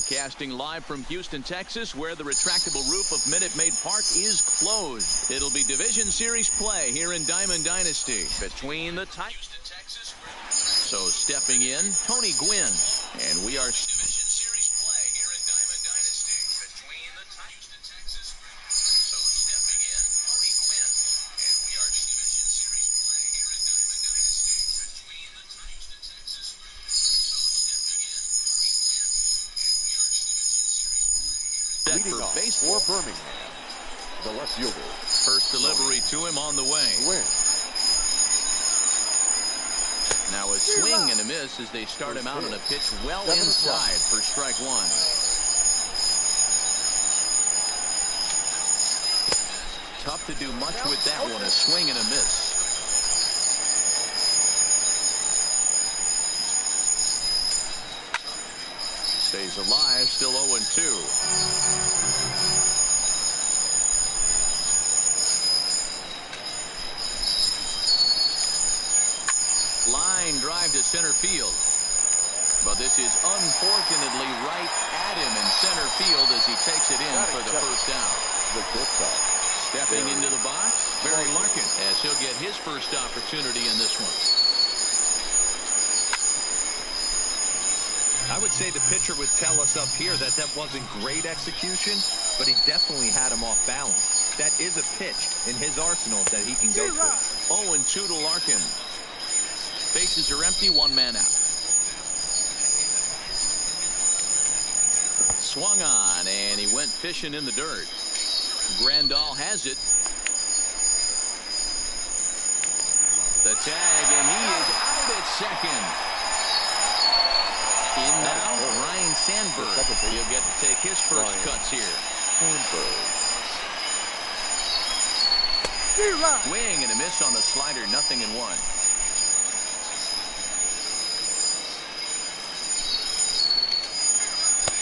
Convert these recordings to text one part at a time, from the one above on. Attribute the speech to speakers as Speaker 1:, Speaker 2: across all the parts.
Speaker 1: Broadcasting live from Houston, Texas, where the retractable roof of Minute Maid Park is closed. It'll be Division Series play here in Diamond Dynasty between the Titans. So stepping in, Tony Gwynn. And we are Division Series play here in Diamond Dynasty between the Titans. So stepping in, Tony Gwynn. And we are Division Series play here in Diamond Dynasty between the Titans.
Speaker 2: Leading off for Birmingham, the left fielder.
Speaker 1: First delivery to him on the way. Now a swing and a miss as they start him out on a pitch well inside for strike one. Tough to do much with that one, a swing and a miss. Stays alive, still 0-2. Line drive to center field. But this is unfortunately right at him in center field as he takes it in for the first down. Stepping into the box, Barry Larkin, as he'll get his first opportunity in this one.
Speaker 3: I would say the pitcher would tell us up here that that wasn't great execution, but he definitely had him off balance. That is a pitch in his arsenal that he can go through.
Speaker 1: 0-2 to Larkin. Bases are empty, one man out. Swung on, and he went fishing in the dirt. Grandal has it. The tag, and he is out at second. In now, Ryan Sandberg. He'll get to take his first cuts here. Swing and a miss on the slider, 0-1.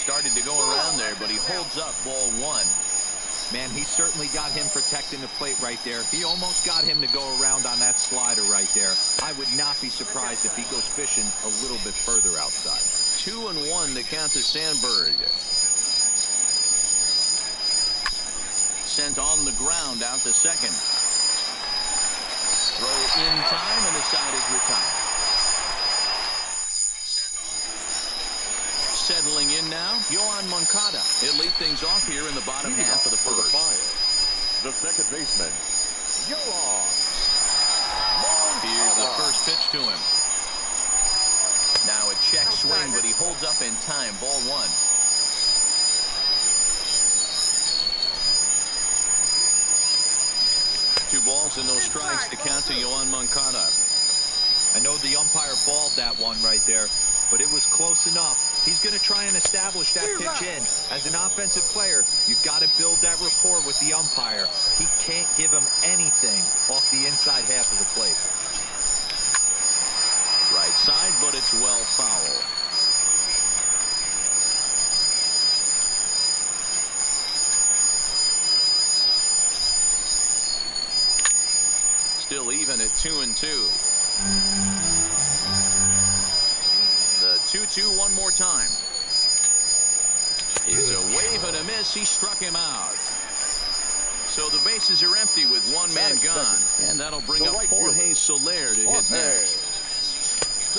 Speaker 1: Started to go around there, but he holds up ball one.
Speaker 3: Man, he certainly got him protecting the plate right there. He almost got him to go around on that slider right there. I would not be surprised if he goes fishing a little bit further outside.
Speaker 1: 2-1 to count to Sandberg. Sent on the ground out to second. Throw in time, and the side is retired. Settling in now, Yohan Moncada. He'll lead things off here in the bottom half of the first.
Speaker 2: The second baseman, Yohan.
Speaker 1: Here's the first pitch to him. Now a check swing, but he holds up in time. Ball one. Two balls and no strikes to count to Yohan Moncada.
Speaker 3: I know the umpire balled that one right there, but it was close enough. He's going to try and establish that pitch in. As an offensive player, you've got to build that rapport with the umpire. He can't give him anything off the inside half of the plate.
Speaker 1: Right side, but it's well foul. Still even at 2-2. The 2-2 one more time. Is a wave and a miss. He struck him out. So the bases are empty with one man gone. And that'll bring up Jorge Soler to hit next.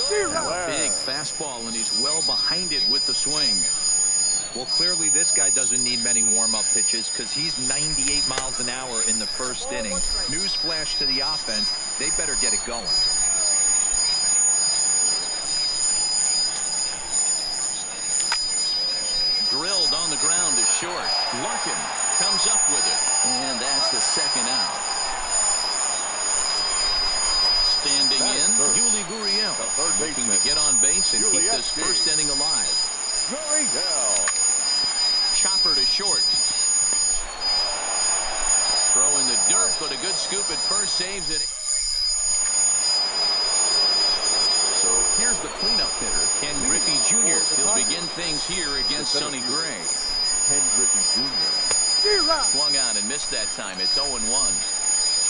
Speaker 1: Big fastball, and he's well behind it with the swing.
Speaker 3: Well, clearly this guy doesn't need many warm-up pitches because he's 98 miles an hour in the first inning. Newsflash to the offense, they better get it going.
Speaker 1: Drilled on the ground is short. Larkin comes up with it, and that's the second out. Standing in, Yuli Gurriel, looking to get on base and keep this first inning alive. Chopper to short. Throw in the dirt, but a good scoop at first, saves it. So here's the cleanup hitter, Ken Griffey Jr. He'll begin things here against Sonny Gray.
Speaker 2: Ken Griffey Jr.
Speaker 1: Swung out and missed that time. It's 0-1.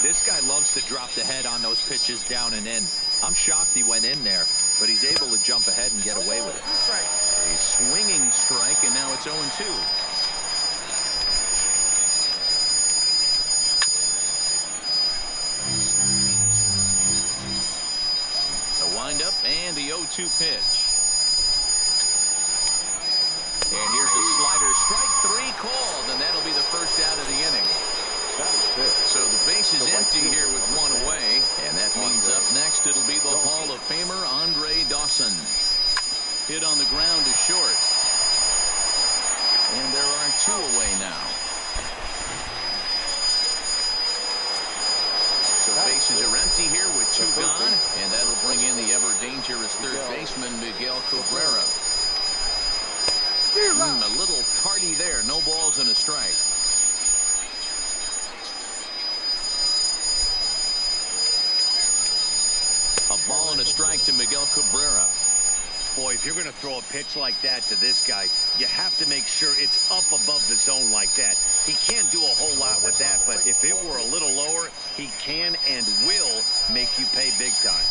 Speaker 3: This guy loves to drop the head on those pitches down and in. I'm shocked he went in there, but he's able to jump ahead and get away with it.
Speaker 1: A swinging strike, and now it's 0-2. The windup and the 0-2 pitch. And here's a slider. Strike 3 called, and that'll be the first out of the inning. So the base is empty here with one away, and that means up next it'll be the Hall of Famer Andre Dawson. Hit on the ground to short. And there are 2 away now. So bases are empty here with 2 gone, and that'll bring in the ever-dangerous third baseman Miguel Cabrera. A little tardy there. No balls and a strike. A ball and a strike to Miguel Cabrera.
Speaker 4: Boy, if you're going to throw a pitch like that to this guy, you have to make sure it's up above the zone like that. He can't do a whole lot with that, but if it were a little lower, he can and will make you pay big time.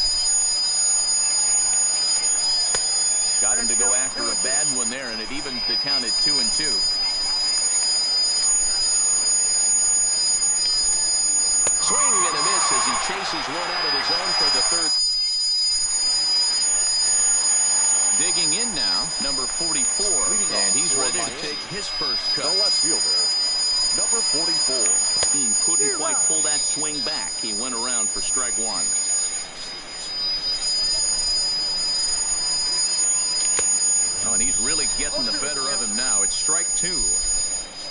Speaker 1: Got him to go after a bad one there, and it evens the count at 2-2. Swing and a miss as he chases one out of the zone for the third. Digging in now, number 44, and he's ready to take his first cut.
Speaker 2: The left fielder, number 44.
Speaker 1: He couldn't quite pull that swing back. He went around for strike 1. Oh, and he's really getting the better of him now. It's strike 2.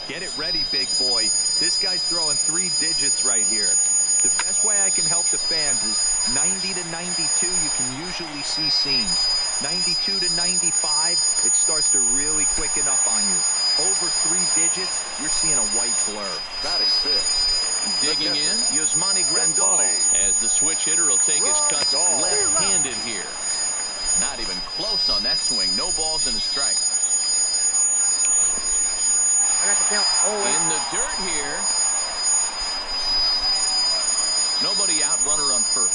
Speaker 3: Get it ready, big boy. This guy's throwing 3 digits right here. The best way I can help the fans is 90 to 92, you can usually see seams. 92 to 95, it starts to really quicken up on you. Over 3 digits, you're seeing a white blur.
Speaker 2: Batting 6.
Speaker 1: Digging in, Yasmani Grandal, as the switch hitter will take his cuts left-handed here. Not even close on that swing. No balls and a strike.
Speaker 5: I got the count.
Speaker 1: In the dirt here. Nobody out, runner on first.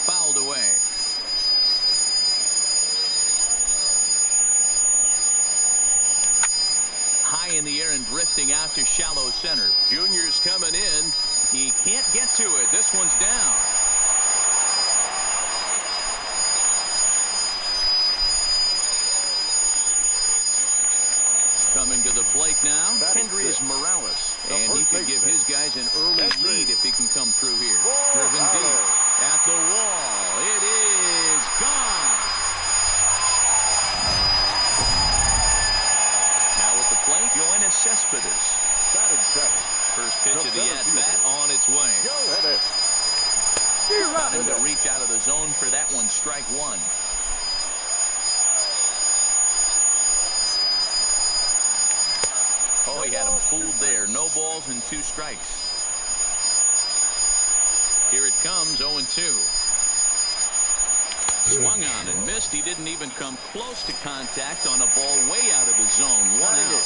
Speaker 1: Fouled away. High in the air and drifting out to shallow center. Junior's coming in. He can't get to it. This one's down. Coming to the plate now, Kendrys Morales. And he could give his guys an early lead if he can come through here. Driven deep at the wall. It is gone. Now at the plate, Yoenis Cespedes. First pitch of the at-bat on its way. Got him to reach out of the zone for that one. Strike 1. Oh, he had him fooled there. No balls and 2 strikes. Here it comes, 0-2. Swung on and missed. He didn't even come close to contact on a ball way out of the zone. 1 out.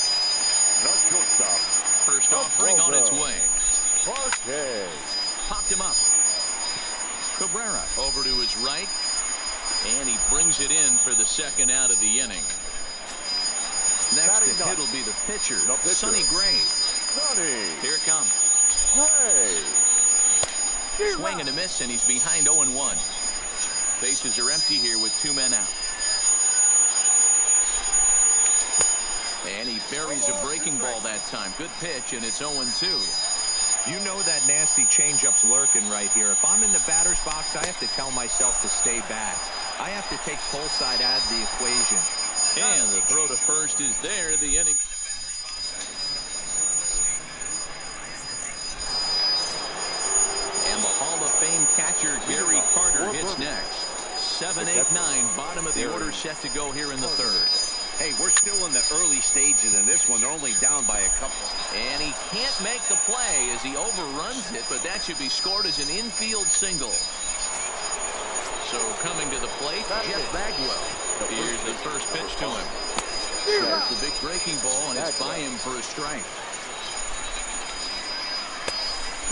Speaker 1: First offering on its way. Popped him up. Cabrera over to his right. And he brings it in for the second out of the inning. Next to hit will be the pitcher, Sonny Gray. Here it comes. Swing and a miss, and he's behind 0-1. Bases are empty here with 2 men out. And he buries a breaking ball that time. Good pitch, and it's 0-2.
Speaker 3: You know that nasty changeup's lurking right here. If I'm in the batter's box, I have to tell myself to stay back. I have to take pull side out of the equation.
Speaker 1: And the throw to first is there. The inning. And the Hall of Fame catcher Gary Carter hits next. 7-8-9, bottom of the order set to go here in the third.
Speaker 4: Hey, we're still in the early stages in this one. They're only down by a couple.
Speaker 1: And he can't make the play as he overruns it, but that should be scored as an infield single. So coming to the plate, Jeff Bagwell. Here's the first pitch to him. That's the big breaking ball, and it's by him for a strike.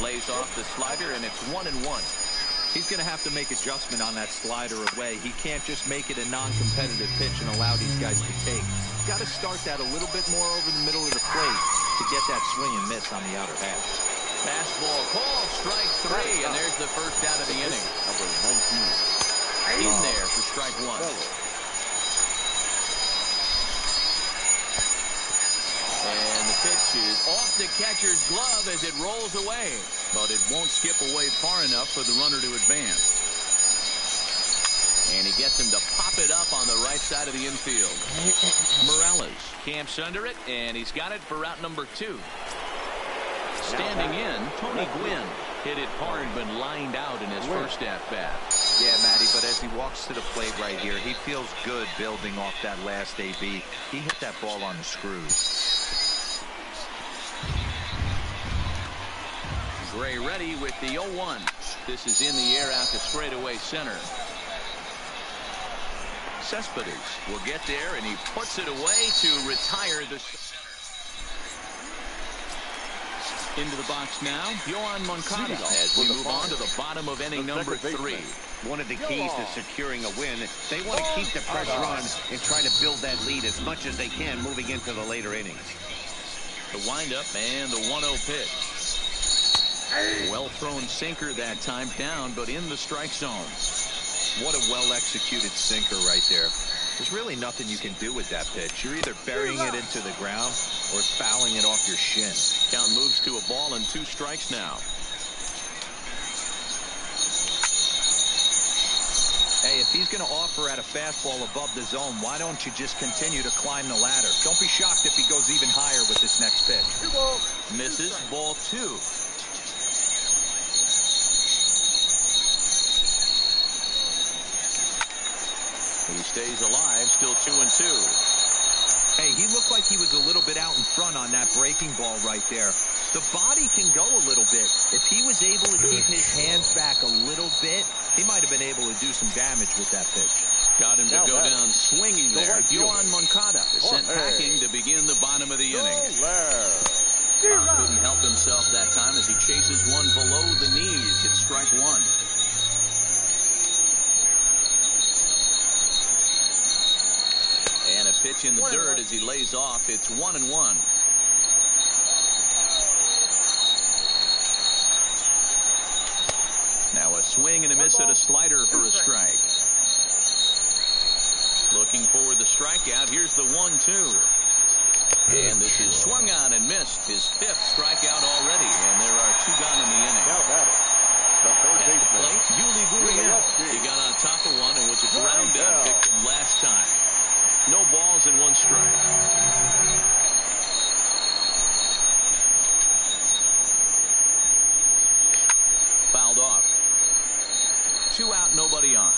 Speaker 1: Lays off the slider, and it's 1-1.
Speaker 3: He's going to have to make adjustment on that slider away. He can't just make it a non-competitive pitch and allow these guys to take. He's got to start that a little bit more over the middle of the plate to get that swing and miss on the outer half.
Speaker 1: Fastball called, strike 3, and there's the first out of the inning.
Speaker 2: Number 19.
Speaker 1: In there for strike 1. And the pitch is off the catcher's glove as it rolls away. But it won't skip away far enough for the runner to advance. And he gets him to pop it up on the right side of the infield. Morales camps under it, and he's got it for route number 2. Standing in, Tony Gwynn hit it hard but lined out in his first at-bat.
Speaker 3: Yeah, Matty, but as he walks to the plate right here, he feels good building off that last AB. He hit that ball on the screws.
Speaker 1: Gray ready with the 0-1. This is in the air out to straightaway center. Cespedes will get there, and he puts it away to retire the center. Into the box now, Yohan Moncada as we move on to the bottom of inning number 3.
Speaker 4: One of the keys to securing a win, they want to keep the pressure on and try to build that lead as much as they can moving into the later innings.
Speaker 1: The windup and the 1-0 pitch. Well-thrown sinker that time, down, but in the strike zone.
Speaker 3: What a well-executed sinker right there. There's really nothing you can do with that pitch. You're either burying it into the ground or fouling it off your shin.
Speaker 1: Count moves to a ball and 2 strikes now.
Speaker 3: Hey, if he's going to offer at a fastball above the zone, why don't you just continue to climb the ladder? Don't be shocked if he goes even higher with this next pitch.
Speaker 1: Misses, ball 2. He stays alive, still 2-2.
Speaker 3: Hey, he looked like he was a little bit out in front on that breaking ball right there. The body can go a little bit. If he was able to keep his hands back a little bit, he might have been able to do some damage with that pitch.
Speaker 1: Got him to go down swinging there. Yohan Moncada is sent packing to begin the bottom of the inning. Couldn't help himself that time as he chases one below the knees. It's strike 1. And a pitch in the dirt as he lays off. It's 1-1. Now a swing and a miss at a slider for a strike. Looking for the strikeout. Here's the 1-2. And this is swung on and missed. His 5th strikeout already. And there are 2 gone in the inning. At the plate, Yuli Gurriel. He got on top of one and was a ground out victim last time. No balls and 1 strike. Fouled off. 2 out, nobody on.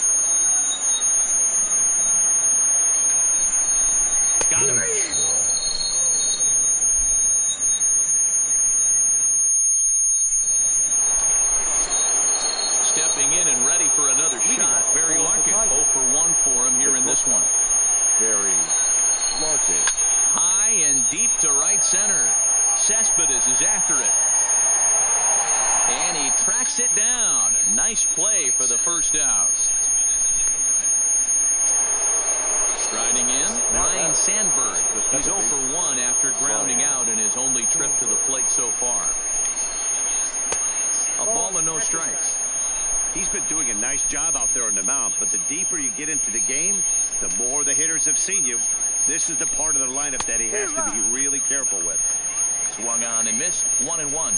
Speaker 1: Got him. Stepping in and ready for another shot. Barry Larkin, 0 for 1 for him here in this one.
Speaker 2: Barry Larkin.
Speaker 1: High and deep to right center. Cespedes is after it. And he tracks it down. Nice play for the first out. Striding in, Ryan Sandberg. He's 0 for 1 after grounding out in his only trip to the plate so far. A ball and no strikes.
Speaker 4: He's been doing a nice job out there on the mound, but the deeper you get into the game, the more the hitters have seen you. This is the part of the lineup that he has to be really careful with.
Speaker 1: Swung on and missed. 1-1.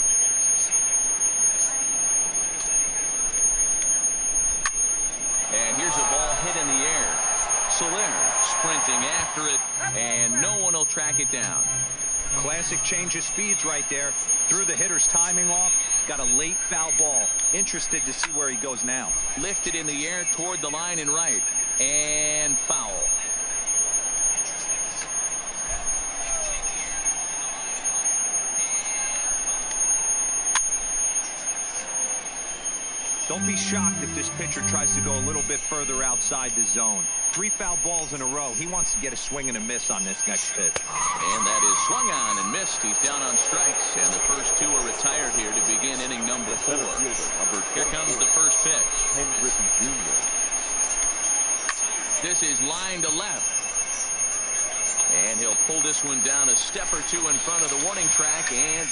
Speaker 1: And here's a ball hit in the air. Soler sprinting after it, and no one will track it down.
Speaker 3: Classic change of speeds right there. Threw the hitter's timing off. Got a late foul ball. Interested to see where he goes now.
Speaker 1: Lifted in the air toward the line and right. And foul.
Speaker 3: Don't be shocked if this pitcher tries to go a little bit further outside the zone. 3 foul balls in a row. He wants to get a swing and a miss on this next pitch.
Speaker 1: And that is swung on and missed. He's down on strikes, and the first 2 are retired here to begin inning number 4. Here comes the first pitch.
Speaker 2: Hendrick Jr.
Speaker 1: This is line to left. And he'll pull this one down a step or 2 in front of the warning track, and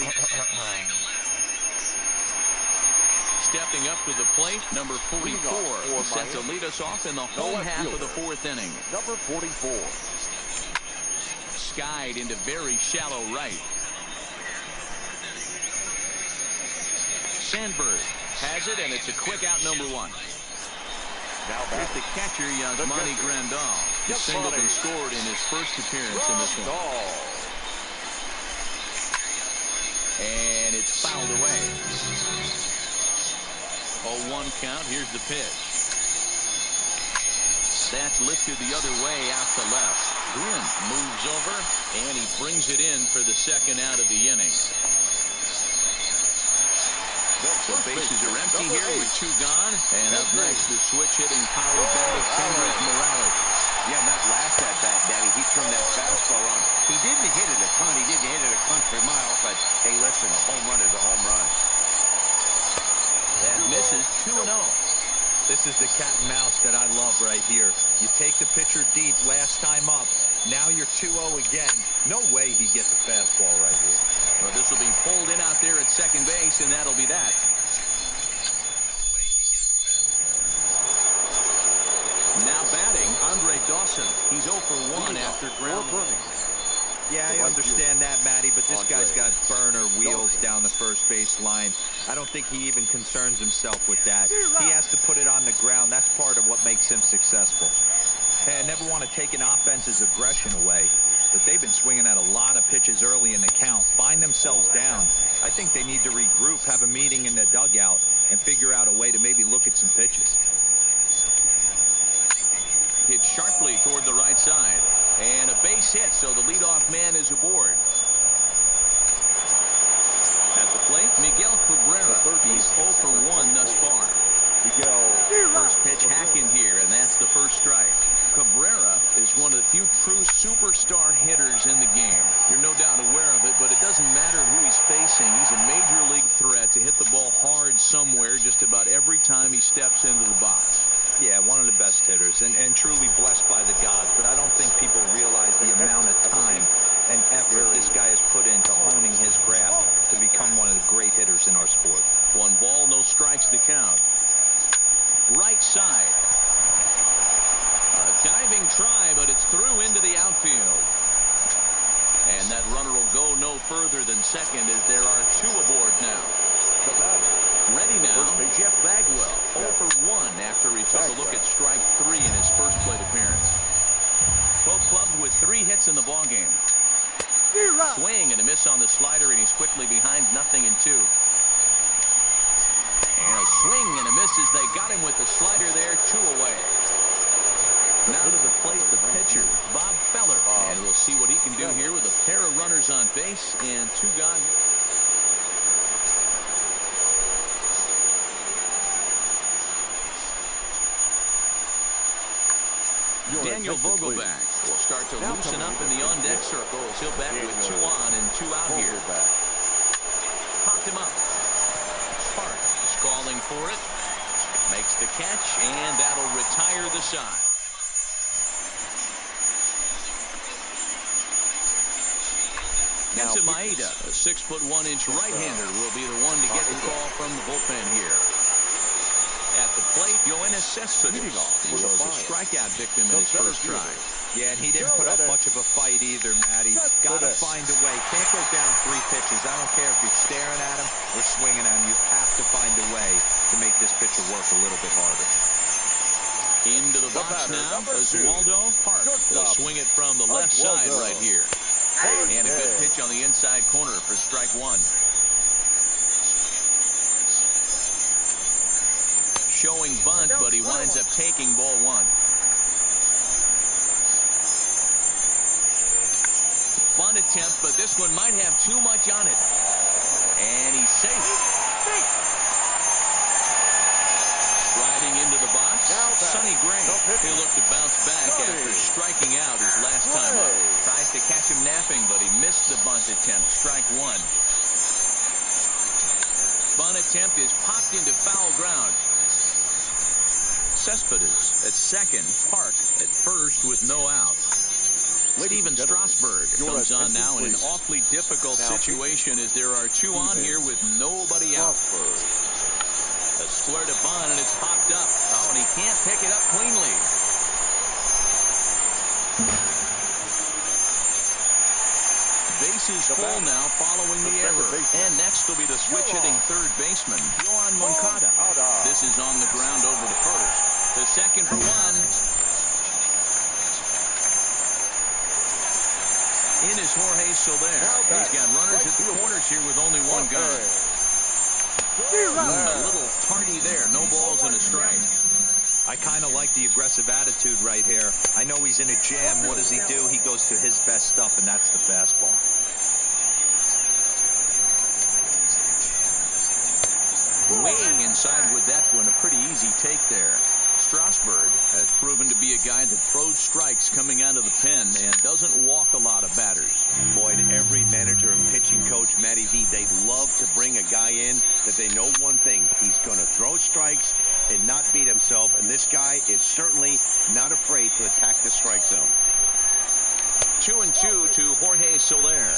Speaker 1: stepping up to the plate, number 44. Set to lead us off in the home half of the 4th inning.
Speaker 2: Number 44.
Speaker 1: Skied into very shallow right. Sandberg has it, and it's a quick out, number 1.
Speaker 2: Now
Speaker 1: here's the catcher, Yasmani Grandal. He singled and scored in his first appearance in this one. And it's fouled away. 0-1 count. Here's the pitch. That's lifted the other way out to left. Gwynn moves over, and he brings it in for the second out of the inning. So bases are empty here with 2 gone. And up next, the switch-hitting power bat of Kendrick Morales.
Speaker 4: Yeah, that last at-bat, Daddy, he turned that fastball on. He didn't hit it a ton. He didn't hit it a country mile. But, hey, listen, a home run is a home run.
Speaker 1: That misses 2-0.
Speaker 3: This is the cat and mouse that I love right here. You take the pitcher deep last time up. Now you're 2-0 again. No way he gets a fastball right here.
Speaker 1: Well, this will be pulled in out there at second base, and that'll be that. Now batting, Andre Dawson. He's 0 for 1 after ground.
Speaker 3: Yeah, I understand that, Matty, but this guy's got burner wheels down the first base line. I don't think he even concerns himself with that. He has to put it on the ground. That's part of what makes him successful. Hey, I never want to take an offense's aggression away, but they've been swinging at a lot of pitches early in the count. Find themselves down. I think they need to regroup, have a meeting in the dugout, and figure out a way to maybe look at some pitches.
Speaker 1: Hit sharply toward the right side. And a base hit, so the leadoff man is aboard. At the plate, Miguel Cabrera. He's 0 for 1 thus far. First pitch hacking here, and that's the first strike. Cabrera is one of the few true superstar hitters in the game. You're no doubt aware of it, but it doesn't matter who he's facing. He's a major league threat to hit the ball hard somewhere just about every time he steps into the box.
Speaker 3: Yeah, one of the best hitters, and truly blessed by the gods, but I don't think people realize the amount of time and effort this guy has put into honing his craft to become one of the great hitters in our sport.
Speaker 1: 1 ball, no strikes to count. Right side. A diving try, but it's through into the outfield. And that runner will go no further than second as there are 2 aboard now. Ready now, Jeff Bagwell, 0 for 1 after he took a look at strike 3 in his first plate appearance. Both clubs with 3 hits in the ballgame. Swing and a miss on the slider, and he's quickly behind 0-2. And a swing and a miss as they got him with the slider there, 2 away. Now to the plate, the pitcher, Bob Feller. And we'll see what he can do here with a pair of runners on base and 2 gone. Daniel Vogelback will start to loosen up in the on-deck circles. He'll bat with 2 on and 2 out here. Popped him up. Park is calling for it. Makes the catch, and that'll retire the side. Kenson Maeda, a 6'1" right-hander, will be the one to get the call from the bullpen here. At the plate, Yoenis Cespedes was a strikeout victim in his first try.
Speaker 3: Yeah, and he didn't put up much of a fight either, Matty. Got to find a way. Can't go down 3 pitches. I don't care if you're staring at him or swinging at him. You have to find a way to make this pitcher work a little bit harder.
Speaker 1: Into the box now, Oswaldo Park. They'll swing it from the left side right here. And a good pitch on the inside corner for strike 1. Showing bunt, but he winds up taking ball 1. Bunt attempt, but this one might have too much on it. And he's safe. Riding into the box, Sonny Gray. He'll look to bounce back after striking out his last time up. Tries to catch him napping, but he missed the bunt attempt. Strike one. Bunt attempt is popped into foul ground. Cespedes at second, Park at first with no outs. Steven Strasburg comes on now in an awfully difficult situation as there are two on here with nobody out. A square to bunt, and it's popped up. Oh, and he can't pick it up cleanly. Bases full now following the error. And next will be the switch-hitting third baseman, Yohan Moncada. This is on the ground over to first. The second for one. In is Jorge Soler. He's got runners at the corners here with only one gone. A little tardy there. No balls and a strike.
Speaker 3: I kind of like the aggressive attitude right here. I know he's in a jam. What does he do? He goes to his best stuff, and that's the fastball.
Speaker 1: Way inside with that one. A pretty easy take there. Strasburg has proven to be a guy that throws strikes coming out of the pen and doesn't walk a lot of batters.
Speaker 4: Boyd, every manager and pitching coach, Matty V, they love to bring a guy in that they know one thing. He's going to throw strikes and not beat himself, and this guy is certainly not afraid to attack the strike zone.
Speaker 1: 2-2 to Jorge Soler.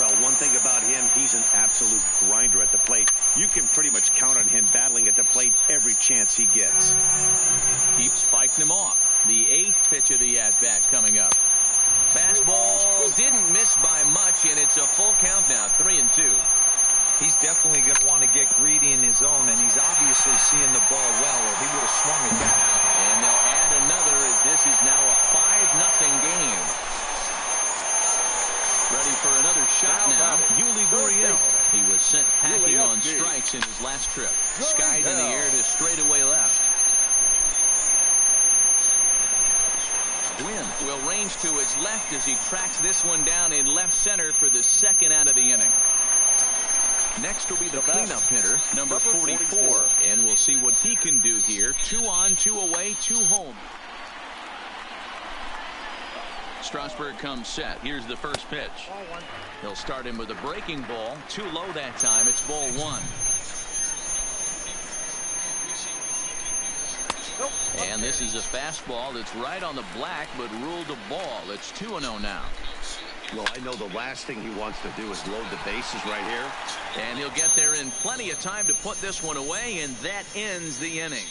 Speaker 4: Well, one thing about him, he's an absolute grinder at the plate. You can pretty much count on him battling at the plate every chance he gets.
Speaker 1: Keeps fighting him off. The 8th pitch of the at-bat coming up. Fastball didn't miss by much, and it's a full count now, 3-2.
Speaker 3: He's definitely going to want to get greedy in his zone, and he's obviously seeing the ball well, or he would have swung it back.
Speaker 1: And they'll add another as this is now a 5-0 game. Ready for another shot now. Yuli Gurriel. He was sent packing on strikes in his last trip. Skied in the air to straightaway left. Gwynn will range to his left as he tracks this one down in left center for the second out of the inning. Next will be the cleanup hitter, number 44. And we'll see what he can do here. 2 on, 2 away, 2 home. Strasburg comes set. Here's the first pitch. He'll start him with a breaking ball. Too low that time. It's ball 1. And this is a fastball that's right on the black, but ruled a ball. It's 2-0 now.
Speaker 4: Well, I know the last thing he wants to do is load the bases right here.
Speaker 1: And he'll get there in plenty of time to put this one away, and that ends the inning.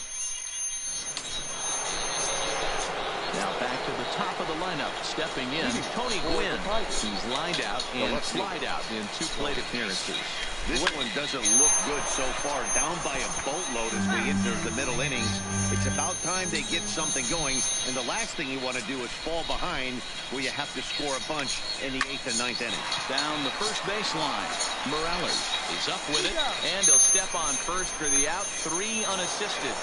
Speaker 1: Now back to the top of the lineup. Stepping in, Tony Gwynn. He's lined out and flied out in 2 plate appearances.
Speaker 4: This one doesn't look good so far. Down by a boatload as we enter the middle innings. It's about time they get something going. And the last thing you want to do is fall behind where you have to score a bunch in the 8th and 9th innings.
Speaker 1: Down the first baseline. Morales is up with it. And he'll step on first for the out. 3 unassisted.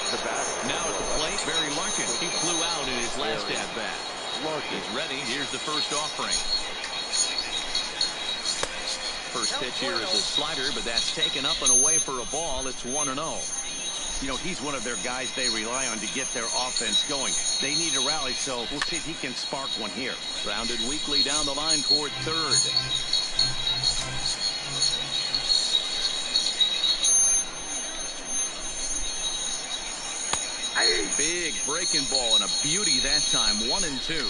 Speaker 1: Now at the plate, Barry Larkin. He flew out in his last at-bat. He's ready. Here's the first offering. First pitch here is a slider, but that's taken up and away for a ball. It's 1-0.
Speaker 4: You know, he's one of their guys they rely on to get their offense going. They need a rally, so we'll see if he can spark one here.
Speaker 1: Grounded weakly down the line toward third. Big breaking ball and a beauty that time. 1-2.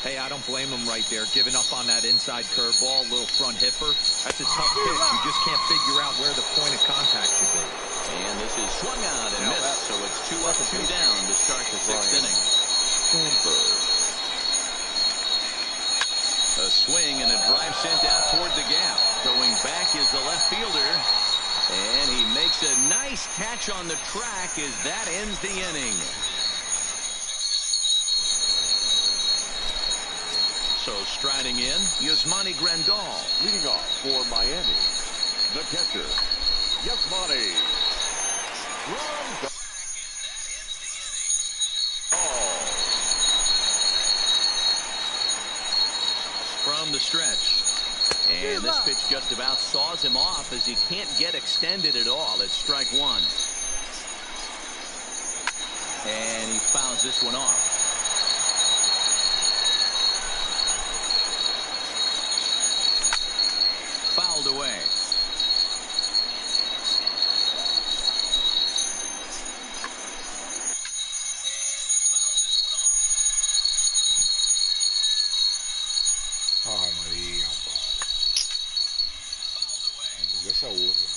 Speaker 3: Hey, I don't blame him right there. Giving up on that inside curveball, little front hipper. That's a tough pitch. You just can't figure out where the point of contact should be.
Speaker 1: And this is swung out and missed, so it's 2 up, 2 down to start the 6th inning. A swing and a drive sent out toward the gap. Going back is the left fielder. And he makes a nice catch on the track as that ends the inning. So striding in, Yasmani Grandal.
Speaker 2: Leading off for Miami, the catcher, Yasmani Grandal.
Speaker 1: From the stretch. And this pitch just about saws him off as he can't get extended at all. It's strike 1. And he fouls this one off. Fouled away.
Speaker 5: Ay, María, padre. ¿Qué se aburre?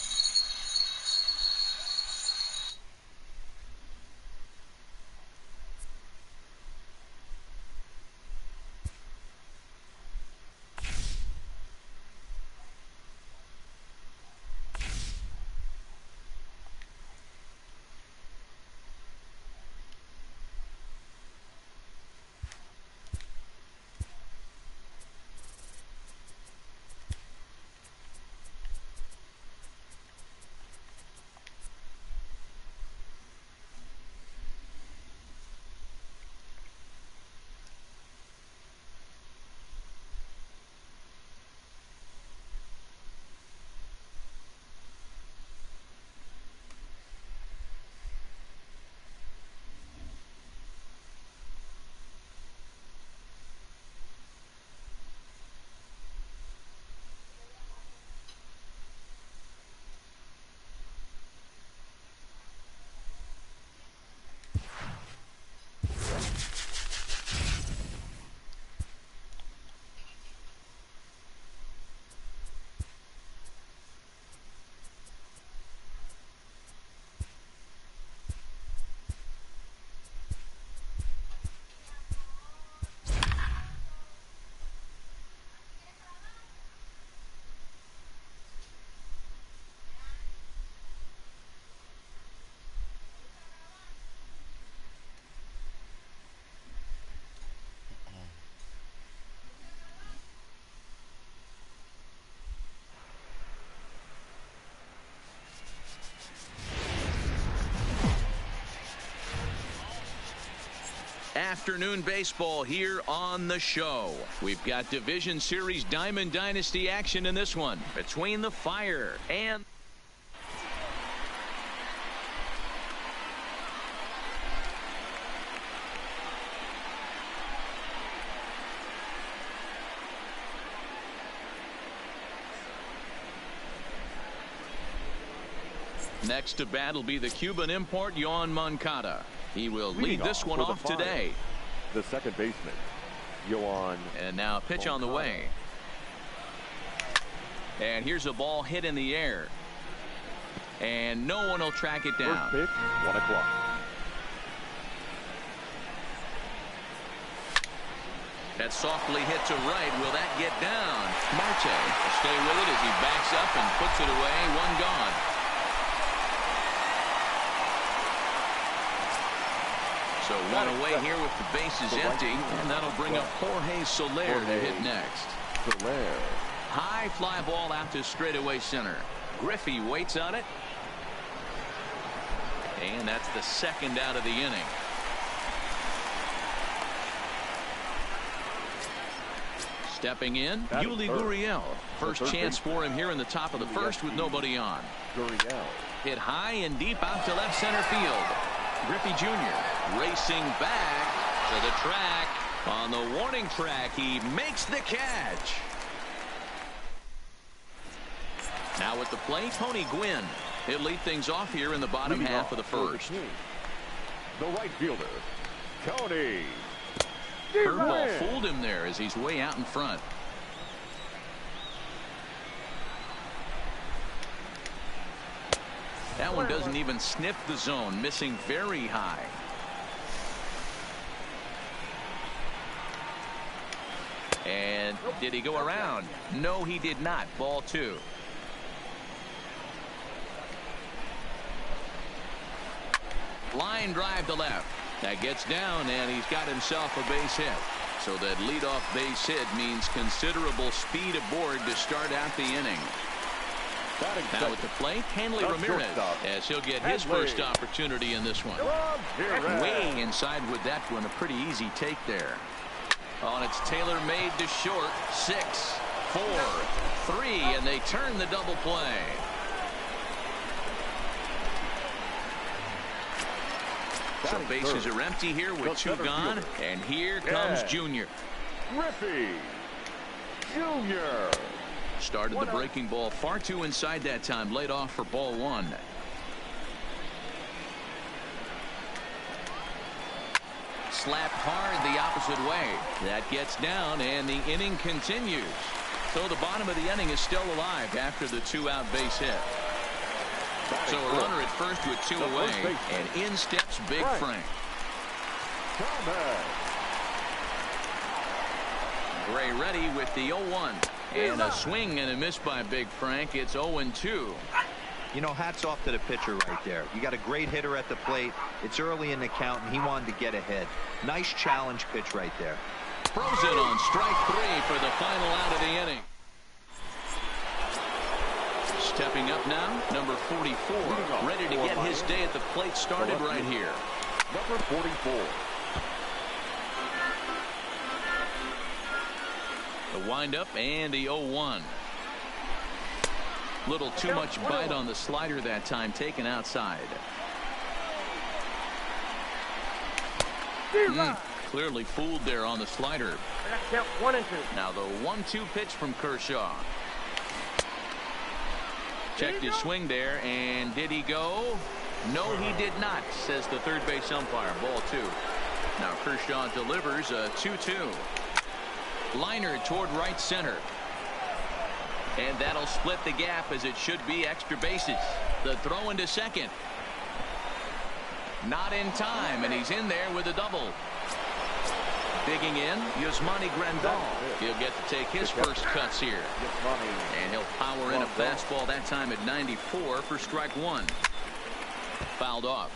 Speaker 1: Afternoon baseball here on the show. We've got Division Series Diamond Dynasty action in this one between the Fire and next to bat will be the Cuban import Yoan Moncada. He will lead this one off today.
Speaker 2: The second baseman, Yoan.
Speaker 1: And now pitch on the way. And here's a ball hit in the air. And no one will track it down.
Speaker 2: First pitch, 1 o'clock.
Speaker 1: That's softly hit to right. Will that get down? Marte will stay with it as he backs up and puts it away. One gone. So one away here with the bases empty, and that'll bring up Jorge Soler to hit next.
Speaker 2: Soler.
Speaker 1: High fly ball out to straightaway center. Griffey waits on it. And that's the second out of the inning. Stepping in, Yuli Gurriel. First chance for him here in the top of the first with nobody on.
Speaker 2: Gurriel.
Speaker 1: Hit high and deep out to left center field. Griffey Jr. racing back to the track. On the warning track, he makes the catch. Now at the plate, Tony Gwynn. He'll lead things off here in the bottom half of the first.
Speaker 2: The right fielder, Tony.
Speaker 1: Curveball fooled him there as he's way out in front. That one doesn't even sniff the zone, missing very high. And did he go around? No, he did not. Ball 2. Line drive to left. That gets down, and he's got himself a base hit. So that leadoff base hit means considerable speed aboard to start out the inning. Now at the plate, Hanley Ramirez, as he'll get his first opportunity in this one. Way inside with that one, a pretty easy take there. Oh, and it's tailor-made to short. 6, 4, 3, and they turn the double play. So bases are empty here with 2 gone. And here comes Junior.
Speaker 2: Griffey Junior.
Speaker 1: Started the breaking ball far too inside that time. Laid off for ball 1. Slapped hard the opposite way. That gets down, and the inning continues. So the bottom of the inning is still alive after the 2-out base hit. So a runner at first with 2 away, and in steps Big Frank. Gray ready with the 0-1. And a swing and a miss by Big Frank. It's 0-2.
Speaker 3: You know, hats off to the pitcher right there. You got a great hitter at the plate. It's early in the count, and he wanted to get ahead. Nice challenge pitch right there.
Speaker 1: Frozen on strike 3 for the final out of the inning. Stepping up now, number 44. Ready to get his day at the plate started right here.
Speaker 2: Number 44.
Speaker 1: The windup and the 0-1. Little too much bite on the slider that time, taken outside. Clearly fooled there on the slider. Now the 1-2 pitch from Kershaw. Checked his swing there, and did he go? No, he did not, says the third base umpire. Ball 2. Now Kershaw delivers a 2-2. Liner toward right center. And that'll split the gap, as it should be extra bases. The throw into second. Not in time, and he's in there with a double. Digging in, Yasmani Grandal. He'll get to take his first cuts here. And he'll power in a fastball that time at 94 for strike 1. Fouled off.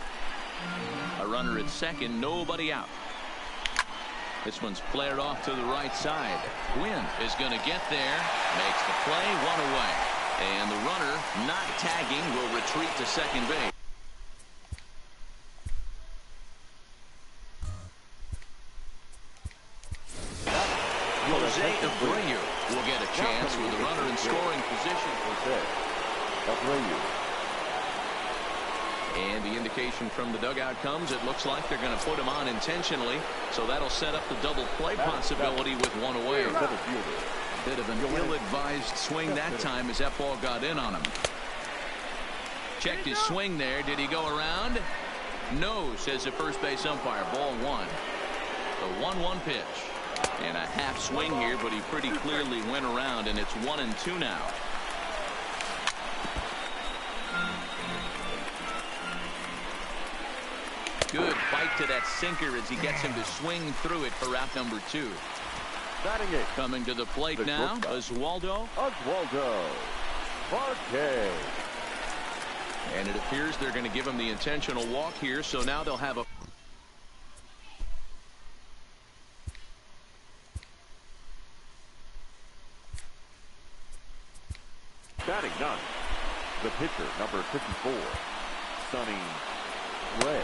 Speaker 1: A runner at second, nobody out. This one's flared off to the right side. Gwynn is going to get there. Makes the play, 1 away. And the runner, not tagging, will retreat to second base. Jose Abreu will get a chance with the runner in scoring position. And the indication from the dugout comes, it looks like they're going to put him on intentionally. So that'll set up the double play possibility with 1 away. Bit of an ill-advised swing that time as that ball got in on him. Checked his swing there. Did he go around? No, says the first base umpire. Ball 1. The 1-1 pitch. And a half swing here, but he pretty clearly went around, and it's 1-2 now. Good bite to that sinker as he gets him to swing through it for out number 2. Coming to the plate now, Oswaldo Parque. And it appears they're going to give him the intentional walk here, so now they'll have a...
Speaker 2: Batting 9, the pitcher, number 54, Sonny Gray.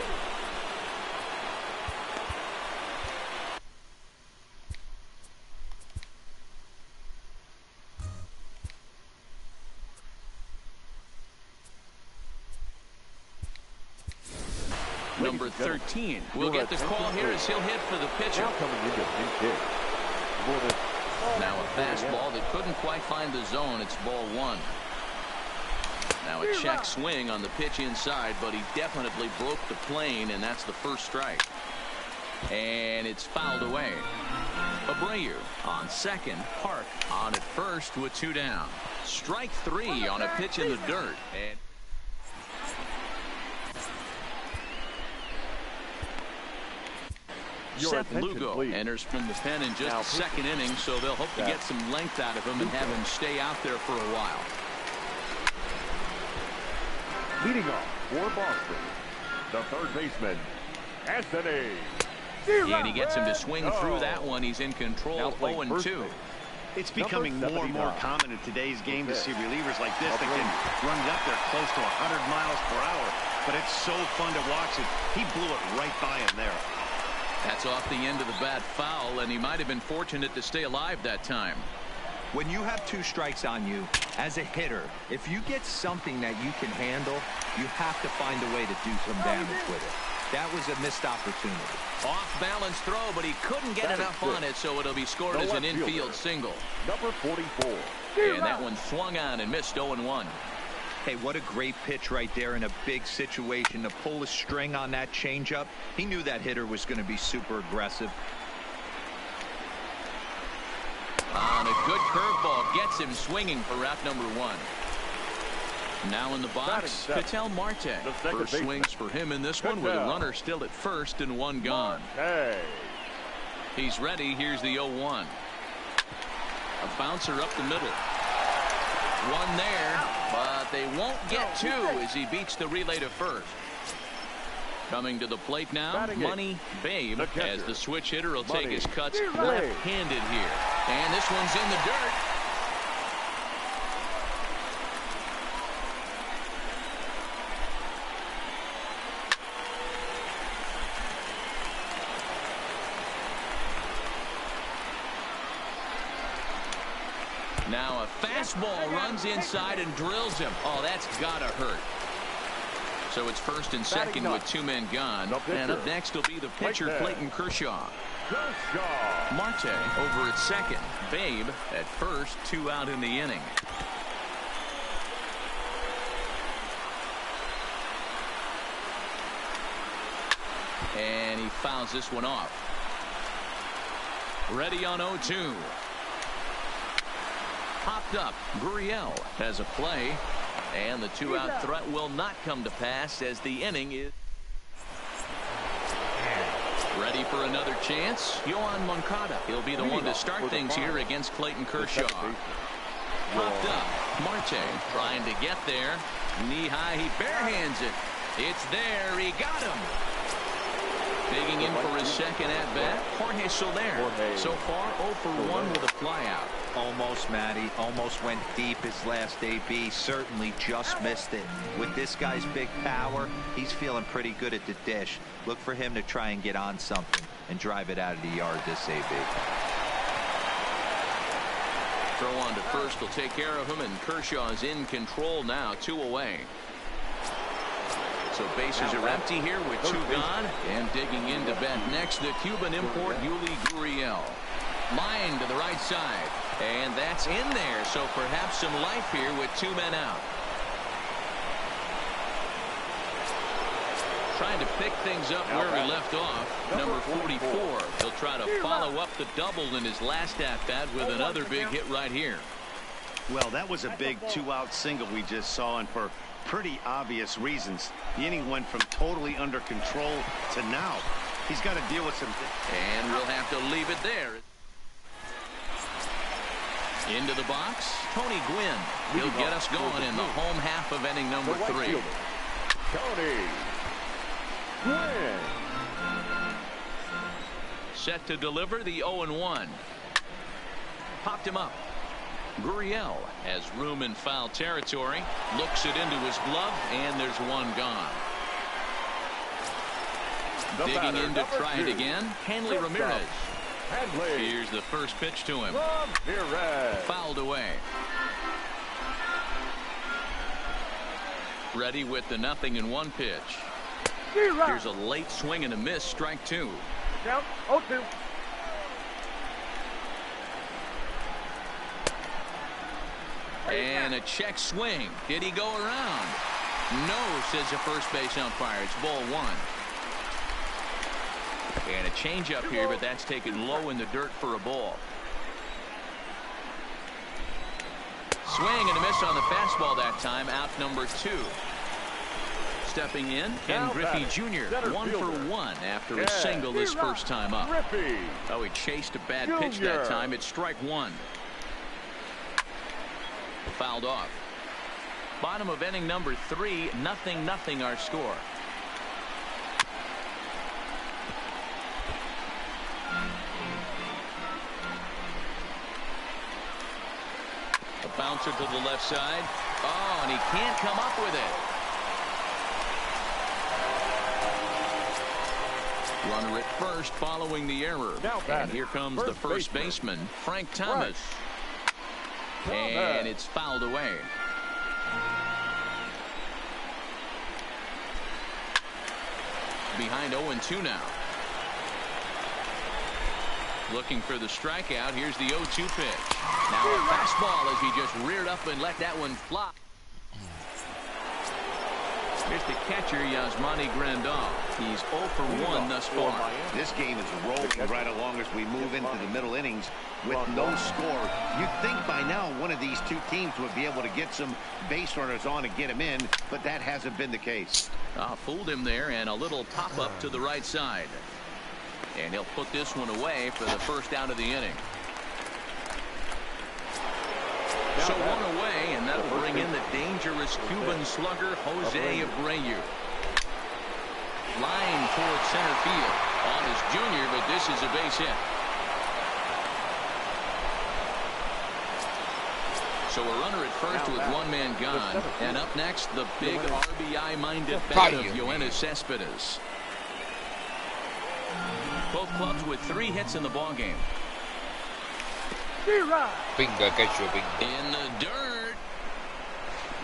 Speaker 1: Number 13 will get the call here as he'll hit for the pitcher. Now a fastball that couldn't quite find the zone. It's ball 1. Now a check swing on the pitch inside, but he definitely broke the plane, and that's the first strike. And it's fouled away. Abreu on second. Park on at first with 2 down. Strike 3 on a pitch in the dirt. And Seth Lugo enters from the pen in just the second inning, so they'll hope to get some length out of him and have him stay out there for a while.
Speaker 2: Leading off for Boston, the third baseman, Anthony.
Speaker 1: And he gets him to swing through that one. He's in control. 0-2.
Speaker 4: It's becoming more and more common in today's game to see relievers like this that can run it up there close to 100 miles per hour. But it's so fun to watch it. He blew it right by him there.
Speaker 1: That's off the end of the bat foul, and he might have been fortunate to stay alive that time.
Speaker 3: When you have 2 strikes on you, as a hitter, if you get something that you can handle, you have to find a way to do some damage with it. That was a missed opportunity.
Speaker 1: Off-balance throw, but he couldn't get enough on it, so it'll be scored as an infield single.
Speaker 2: Number 44.
Speaker 1: And that one swung on and missed 0-1.
Speaker 3: Hey, what a great pitch right there in a big situation to pull a string on that changeup. He knew that hitter was going to be super aggressive.
Speaker 1: On a good curveball gets him swinging for route number 1. Now in the box, Ketel Marte. First swings for him in this one with a runner still at first and one gone. He's ready. Here's the 0-1. A bouncer up the middle. One there, but they won't get two as he beats the relay to first. Coming to the plate now, Money Babe, as the switch hitter will take his cuts left-handed here. And this one's in the dirt. Now a fastball runs inside and drills him. Oh, that's gotta hurt. So it's first and second with two men gone. And up next will be the pitcher, Clayton Kershaw. Marte over at second. Babe at first, 2 out in the inning. And he fouls this one off. Ready on 0-2. Popped up. Gurriel has a play. And the 2-out threat will not come to pass as the inning is ready for another chance. Yohan Moncada. He'll be the one to start things here against Clayton Kershaw. Popped up. Marte trying to get there. Knee high. He barehands it. It's there. He got him. Digging in for his second at-bat, Jorge Soler. So far, 0 for 1 with a flyout.
Speaker 3: Almost, Matty. Almost went deep his last AB. Certainly just missed it. With this guy's big power, he's feeling pretty good at the dish. Look for him to try and get on something and drive it out of the yard this AB.
Speaker 1: Throw on to first will take care of him, and Kershaw's in control now, 2 away. So bases are empty here with 2 gone. And digging into bat next, the Cuban import, Yuli Gurriel. Line to the right side. And that's in there. So perhaps some life here with 2 men out. Trying to pick things up where we left off. Number 44. He'll try to follow up the double in his last at-bat with another big hit right here.
Speaker 4: Well, that was a big 2-out single we just saw, and for pretty obvious reasons. The inning went from totally under control to now. He's got to deal with some.
Speaker 1: And we'll have to leave it there. Into the box, Tony Gwynn. He'll get us going in the home half of inning number 3.
Speaker 2: Tony Gwynn.
Speaker 1: Set to deliver the 0-1. Popped him up. Gurriel has room in foul territory. Looks it into his glove, and there's one gone. Digging in to try it again. Hanley Ramirez. Here's the first pitch to him. Fouled away. Ready with the 0-1 pitch. Here's a late swing and a miss. Strike 2.
Speaker 2: Down 0-2.
Speaker 1: And a check swing. Did he go around? No, says the first base umpire. It's ball 1. And a changeup here, but that's taken low in the dirt for a ball. Swing and a miss on the fastball that time. Out number 2. Stepping in, Ken Griffey Jr. 1 for 1 after a single his first time up. Oh, he chased a bad pitch that time. It's strike 1. Fouled off. Bottom of inning number 3, 0-0 our score. A bouncer to the left side. Oh, and he can't come up with it. Runner at first following the error. And here comes the first baseman, Frank Thomas. And it's fouled away. behind 0-2 now. Looking for the strikeout. Here's the 0-2 pitch. Now a fastball as he just reared up and let that one fly. Here's the catcher, Yasmani Grandal. He's 0 for 1 thus far.
Speaker 4: This game is rolling right along as we move into the middle innings with no score. You'd think by now one of these two teams would be able to get some base runners on and get him in, but that hasn't been the case.
Speaker 1: Fooled him there, and a little pop-up to the right side. And he'll put this one away for the first out of the inning. So one away, and that'll bring in the dangerous Cuban slugger, Jose Abreu. Line towards center field. On his junior, but this is a base hit. So a runner at first with one man gone. And up next, the big RBI-minded bat of Yoenis Cespedes. Both clubs with 3 hits in the ballgame.
Speaker 6: Pinga, catch
Speaker 1: In the dirt.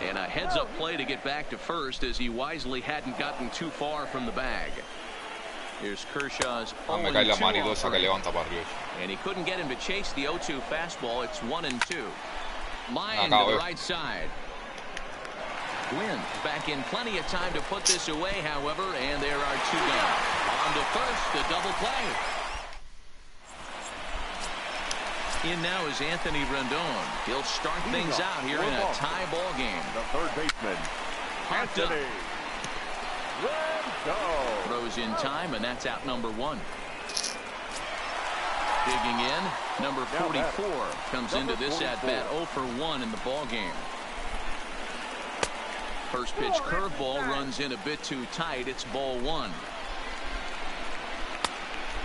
Speaker 1: And a heads-up play to get back to first as he wisely hadn't gotten too far from the bag. Here's Kershaw's 0-2. And he couldn't get him to chase the 0-2 fastball. It's 1-2. Line to the right side. Gwynn back in plenty of time to put this away, however, and there are 2 down. On to first, the double play. In now is Anthony Rendon. He'll start things out here in a tie ball game.
Speaker 2: The third baseman, Anthony Rendon.
Speaker 1: Throws in time, and that's out number 1. Digging in, number 44 comes into this at-bat 0 for 1 in the ball game. First pitch curveball runs in a bit too tight. It's ball 1.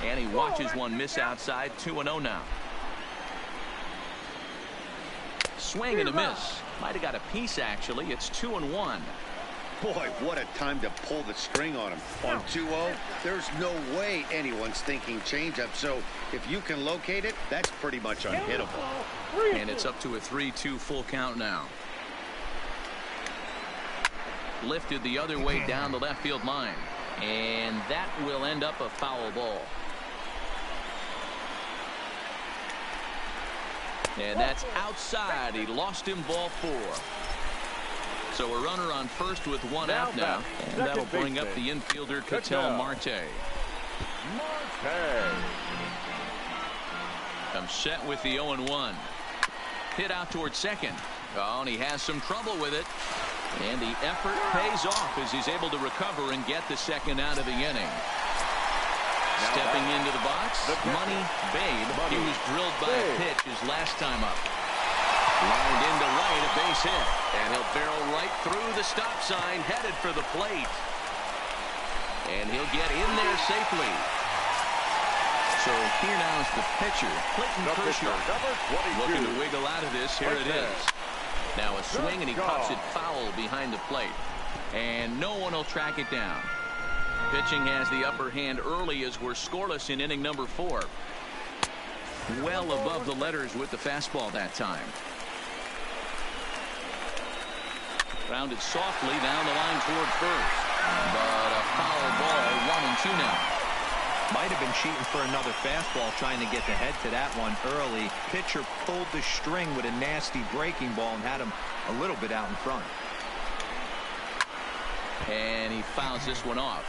Speaker 1: And he watches one miss outside. 2-0 now. Swing and a miss. Might have got a piece, actually. It's 2-1.
Speaker 4: Boy, what a time to pull the string on him. On 2-0, there's no way anyone's thinking changeup. So if you can locate it, that's pretty much unhittable.
Speaker 1: And it's up to a 3-2 full count now. Lifted the other way down the left field line. And that will end up a foul ball. And that's outside. He lost him, ball 4. So a runner on first with 1 out now. And that'll bring up the infielder, Ketel Marte. Comes set with the 0-1. Hit out towards second. Oh, and he has some trouble with it. And the effort pays off as he's able to recover and get the second out of the inning. Stepping into the box, Money Babe. He was drilled by a pitch his last time up. Lined into right, a base hit. And he'll barrel right through the stop sign, headed for the plate. And he'll get in there safely. So here now is the pitcher, Clayton Kershaw. Looking to wiggle out of this. Here it is. Now a swing, and he cuts it foul behind the plate. And no one will track it down. Pitching has the upper hand early as we're scoreless in inning number 4. Well above the letters with the fastball that time. Rounded softly down the line toward first. But a foul ball, 1-2 now.
Speaker 3: Might have been cheating for another fastball, trying to get the head to that one early. Pitcher pulled the string with a nasty breaking ball and had him a little bit out in front.
Speaker 1: And he fouls this one off.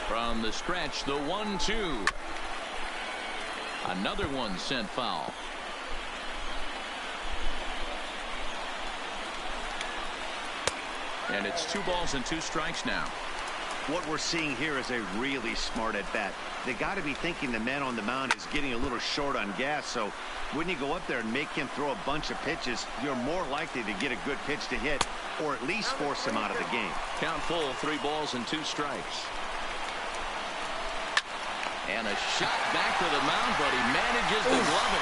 Speaker 1: From the stretch, the 1-2. Another one sent foul. And it's 2 balls and 2 strikes now.
Speaker 4: What we're seeing here is a really smart at bat. They got to be thinking the man on the mound is getting a little short on gas. So when you go up there and make him throw a bunch of pitches, you're more likely to get a good pitch to hit, or at least force him out of the game.
Speaker 1: Count full, 3 balls and 2 strikes. And a shot back to the mound, but he manages to glove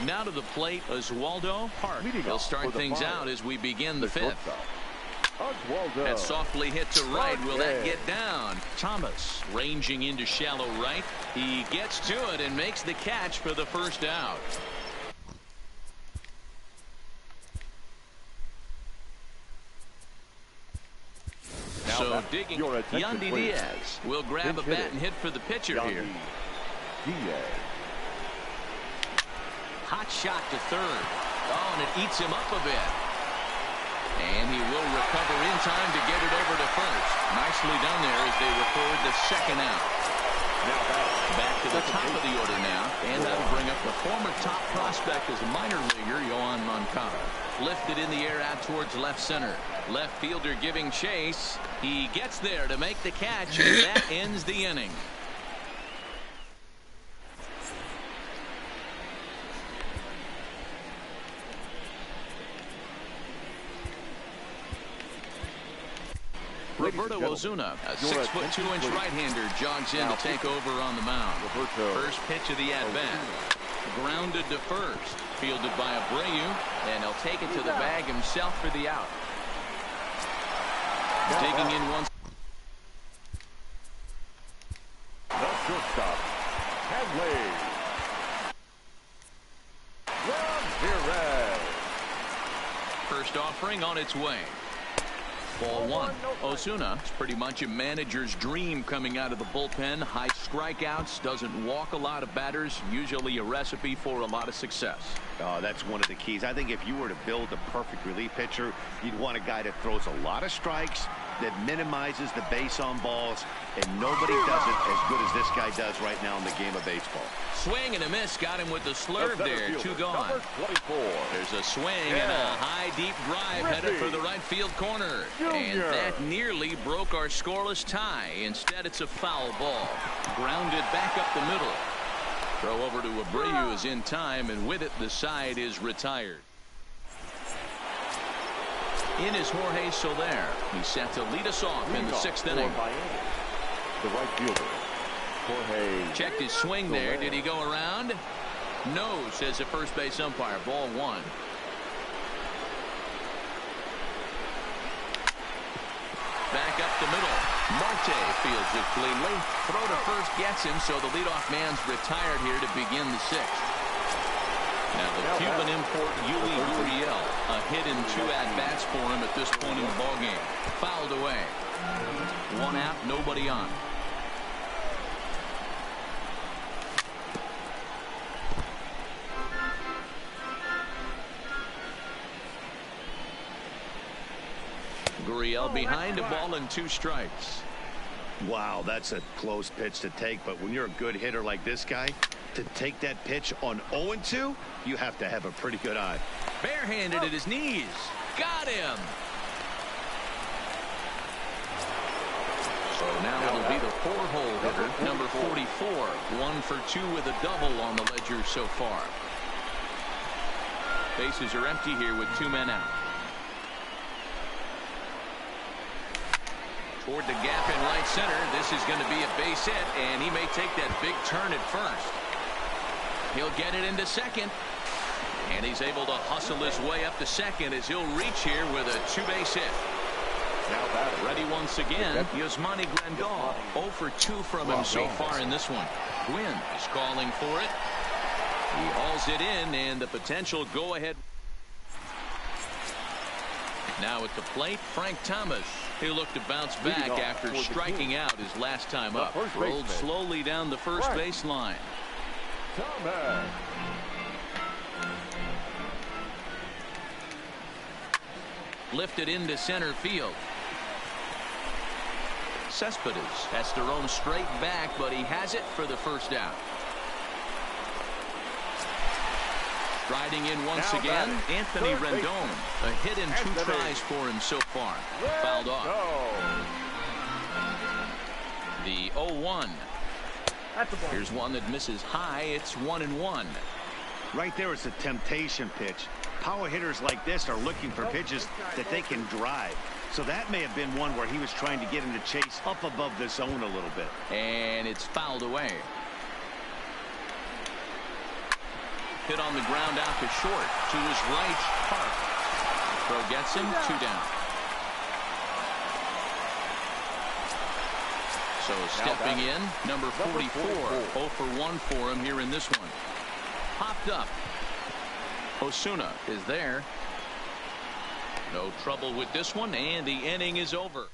Speaker 1: it. Now to the plate, Oswaldo Park. He'll start things out as we begin the 5th. That softly hit to right. Will that get down? Thomas ranging into shallow right. He gets to it and makes the catch for the first out. So digging, Yandy Diaz will grab a bat and hit for the pitcher here.
Speaker 2: Diaz.
Speaker 1: Hot shot to third. Oh, and it eats him up a bit. And he will recover in time to get it over to first. Nicely done there as they record the second out.
Speaker 2: Now
Speaker 1: back to the top of the order now. And that'll bring up the former top prospect as a minor leaguer, Yohan Moncada. Lifted in the air out towards left center. Left fielder giving chase. He gets there to make the catch, and that ends the inning. Roberto Ozuna, a 6'2" right-hander, jogs in to take over on the mound. First pitch of the at-bat. Grounded to first. Fielded by Abreu, and he'll take it to the bag himself for the out. Digging in once.
Speaker 2: the shortstop, Hadley. Ramirez.
Speaker 1: First offering on its way. Ball one. Ozuna is pretty much a manager's dream coming out of the bullpen. High strikeouts, doesn't walk a lot of batters, usually a recipe for a lot of success.
Speaker 4: That's one of the keys. I think if you were to build a perfect relief pitcher, you'd want a guy that throws a lot of strikes, that minimizes the base on balls, and nobody does it as good as this guy does right now in the game of baseball.
Speaker 1: Swing and a miss, got him with the slurve there. Two gone. There's a swing and a high deep drive headed for the right field corner. And that nearly broke our scoreless tie. Instead, it's a foul ball. Grounded back up the middle. Throw over to Abreu is in time, and with it, the side is retired. In is Jorge Soler. He's set to lead us off in the sixth inning.
Speaker 2: The right fielder, Jorge.
Speaker 1: Checked his swing there. Did he go around? No, says the first base umpire. Ball one. Back up the middle. Marte fields it cleanly. Throw to first gets him, so the leadoff man's retired here to begin the sixth. Now the Cuban import Yuli Gurriel, a hit in 2 at-bats for him at this point in the ballgame. Fouled away. One out, nobody on. Gurriel behind a ball and 2 strikes.
Speaker 4: Wow, that's a close pitch to take, but when you're a good hitter like this guy, to take that pitch on 0-2, you have to have a pretty good eye.
Speaker 1: Barehanded at his knees. Got him. So now it'll be the 4-hole hitter, number 44. 1 for 2 with a double on the ledger so far. Bases are empty here with 2 men out. Toward the gap in right center. This is going to be a base hit, and he may take that big turn at first. He'll get it into second. And he's able to hustle his way up to second as he'll reach here with a 2-base hit. Now ready once again, Yasmani Grandal. 0 for 2 from him so far in this one. Gwynn is calling for it. He hauls it in, and the potential go-ahead. Now at the plate, Frank Thomas. He looked to bounce back after striking out his last time up. Rolled slowly down the first baseline.
Speaker 2: Thomas.
Speaker 1: Lifted into center field. Cespedes has to roam straight back, but he has it for the first out. Riding in once again, Anthony Rendon. A hit in 2 tries for him so far. Fouled off. The 0-1. Here's one that misses high. It's 1-1.
Speaker 4: Right there is a temptation pitch. Power hitters like this are looking for pitches that they can drive. So that may have been one where he was trying to get him to chase up above the zone a little bit.
Speaker 1: And it's fouled away. Hit on the ground out to short. To his right, Park. Throw gets him. 2 down. So stepping in, number 44. 0 for 1 for him here in this one. Popped up. Osuna is there. No trouble with this one, and the inning is over.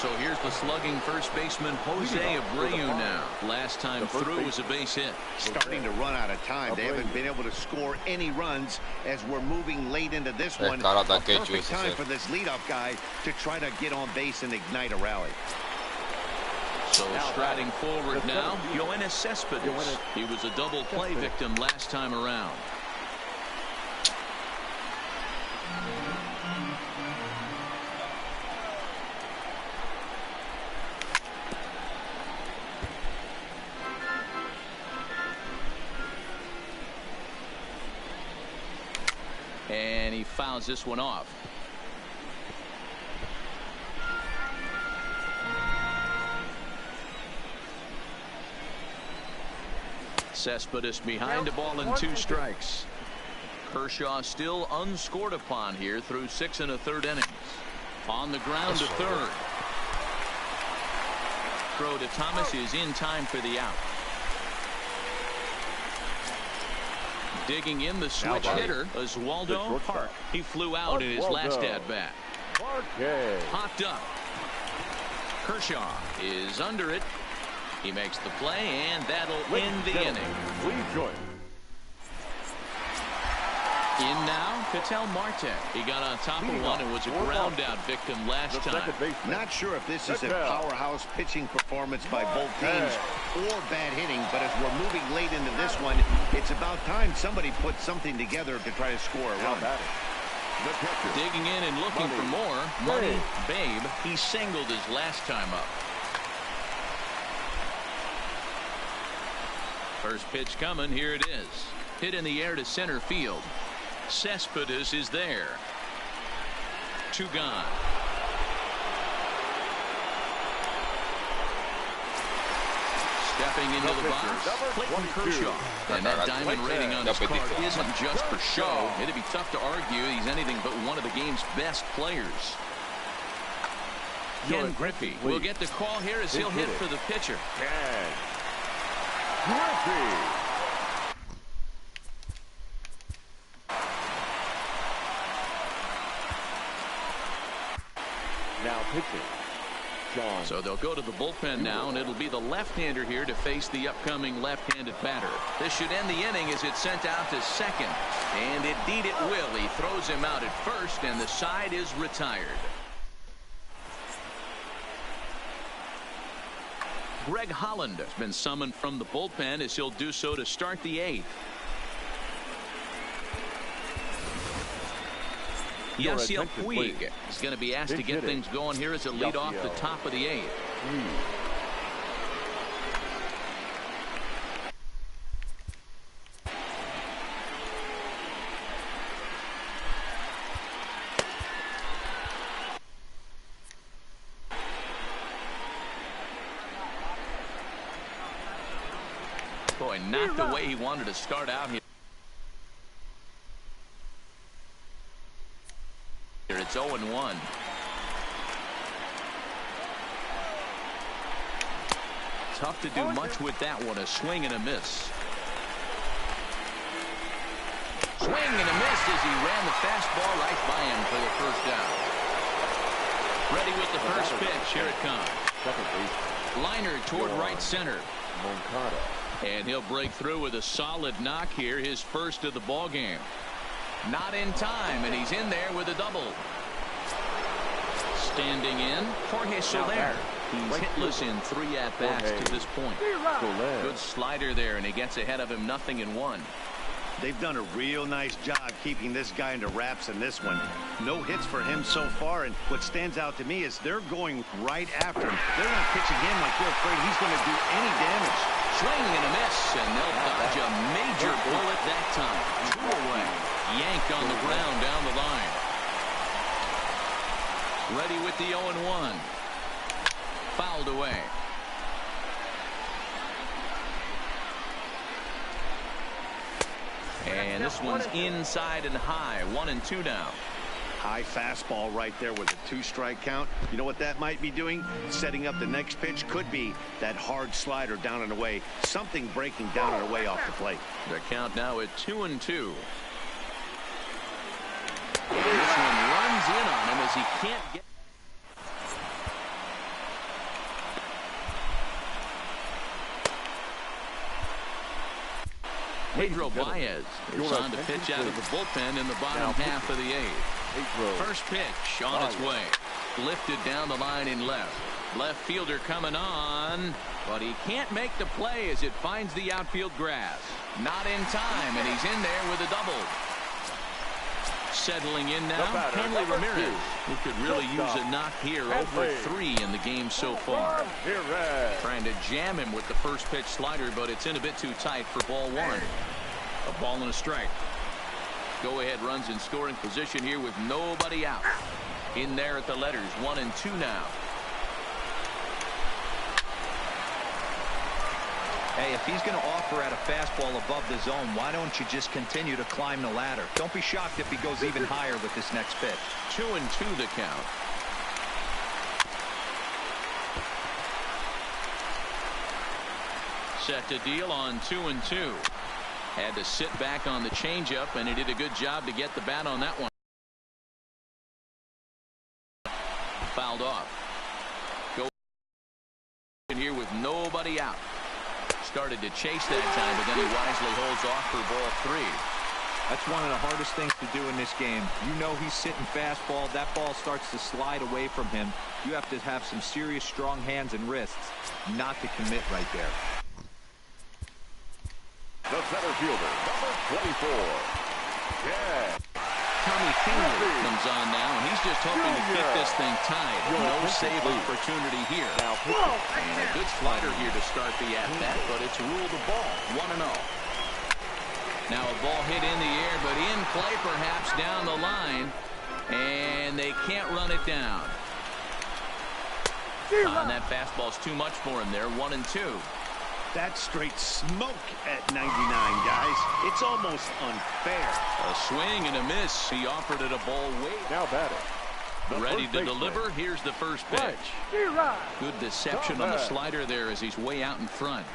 Speaker 1: So here's the slugging first baseman Jose Abreu now. Last time through was a base hit.
Speaker 4: Starting to run out of time. They haven't been able to score any runs as we're moving late into this one. A perfect time for this leadoff guy to try to get on base and ignite a rally.
Speaker 1: So striding forward now, Yoenis Cespedes. He was a double play victim last time around. And he fouls this one off. Cespedes behind the ball and 2 strikes. Kershaw still unscored upon here through 6 1/3 innings. On the ground to third. Throw to Thomas is in time for the out. Digging in the switch hitter, Oswaldo Park. He flew out in his last at-bat. Popped up. Kershaw is under it. He makes the play, and that'll end the inning. In now, Ketel Marte. He got on top of one and was a ground-out victim last time.
Speaker 4: Not sure if this is a powerhouse pitching performance by both teams or bad hitting, but as we're moving late into this one, it's about time somebody put something together to try to score a run.
Speaker 1: Digging in and looking for more. Money Babe. He singled his last time up. First pitch coming. Here it is. Hit in the air to center field. Cespedes is there. 2 gone. Stepping into the box, Clayton Kershaw. And that diamond rating on his card isn't just for show. It'd be tough to argue he's anything but one of the game's best players. Ken Griffey will get the call here as he'll hit for the pitcher.
Speaker 2: Now pitching.
Speaker 1: So they'll go to the bullpen now, and it'll be the left-hander here to face the upcoming left-handed batter. This should end the inning as it's sent out to second. And indeed it will. He throws him out at first, and the side is retired. Greg Holland has been summoned from the bullpen as he'll do so to start the 8th. Yasiel Puig is going to be asked to get things going here as a lead off the top of the 8th. Boy, not the way he wanted to start out here. It's 0-1. Tough to do much with that one. A swing and a miss. Swing and a miss as he ran the fastball right by him for the first down. Ready with the first pitch. Here it comes. Liner toward right center. And he'll break through with a solid knock here. His first of the ball game. Not in time, and he's in there with a double. Standing in, Jorge Soler. He's hitless in 3 at-bats to this point. Good slider there, and he gets ahead of him 0-1.
Speaker 4: They've done a real nice job keeping this guy into wraps in this one. No hits for him so far, and what stands out to me is they're going right after him. They're not pitching in like they're afraid he's going to do any damage.
Speaker 1: Swing and a miss, and they'll dodge a major bullet that time. 2 away. Yanked on the ground down the line. Ready with the 0-1. Fouled away. And this one's inside and high. 1-2 now.
Speaker 4: High fastball right there with a 2-strike count. You know what that might be doing? Setting up the next pitch. Could be that hard slider down and away. Something breaking down and away off the plate.
Speaker 1: The count now at 2-2. This one runs in on him as he can't get. Pedro Baez is on to pitch out of the bullpen in the bottom half of the eighth. First pitch on its way. Lifted down the line in left. Left fielder coming on, but he can't make the play as it finds the outfield grass. Not in time, and he's in there with a double. Settling in now, Henry Ramirez, who could really use a knock here. Over 3 in the game so far. Trying to jam him with the first pitch slider, but it's in a bit too tight for ball 1. A ball and a strike. Go ahead runs in scoring position here with nobody out. In there at the letters, 1 and 2 now.
Speaker 3: Hey, if he's going to offer at a fastball above the zone, why don't you just continue to climb the ladder? Don't be shocked if he goes even higher with this next pitch.
Speaker 1: 2 and 2 the count. Set to deal on 2 and 2. Had to sit back on the changeup, and he did a good job to get the bat on that one. Fouled off. Go in here with nobody out. Started to chase that time, but then he wisely holds off for ball 3.
Speaker 3: That's one of the hardest things to do in this game. You know he's sitting fastball. That ball starts to slide away from him. You have to have some serious strong hands and wrists not to commit right there.
Speaker 2: The center fielder, number 24. Yeah.
Speaker 1: Tommy Finley comes on now, and he's just hoping to keep this thing tied. No save opportunity here. And a good slider here to start the at-bat, but it's ruled a ball. 1-0. Now a ball hit in the air, but in play perhaps down the line, and they can't run it down. And that fastball's too much for him there. 1 and 2.
Speaker 4: That's straight smoke at 99, guys. It's almost unfair.
Speaker 1: A swing and a miss. He offered it a ball way.
Speaker 2: Now batting.
Speaker 1: Ready to deliver. Here's the first pitch. Good deception on the slider there as he's way out in front.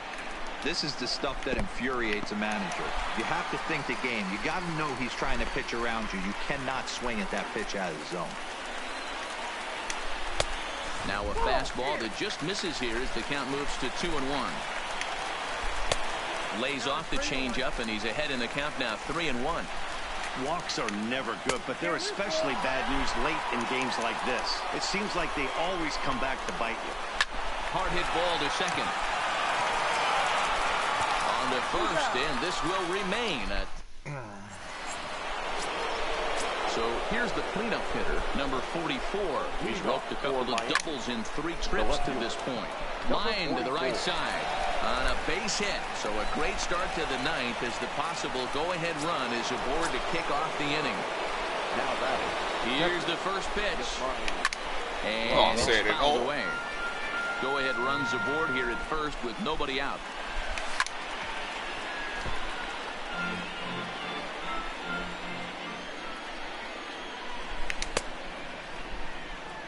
Speaker 3: This is the stuff that infuriates a manager. You have to think the game. You got to know he's trying to pitch around you. You cannot swing at that pitch out of the zone.
Speaker 1: Now a fastball that just misses here as the count moves to 2 and 1. Lays off the changeup, and he's ahead in the count now, 3 and 1.
Speaker 4: Walks are never good, but they're especially bad news late in games like this. It seems like they always come back to bite you.
Speaker 1: Hard hit ball to second. On to first, and this will remain at. So here's the cleanup hitter, number 44. He's roped a couple of doubles in 3 trips to this point. Line to the right side on a base hit. So a great start to the 9th as the possible go-ahead run is aboard to kick off the inning.
Speaker 2: Now batting.
Speaker 1: Here's the first pitch. And it's fouled away. Go-ahead runs aboard here at first with nobody out.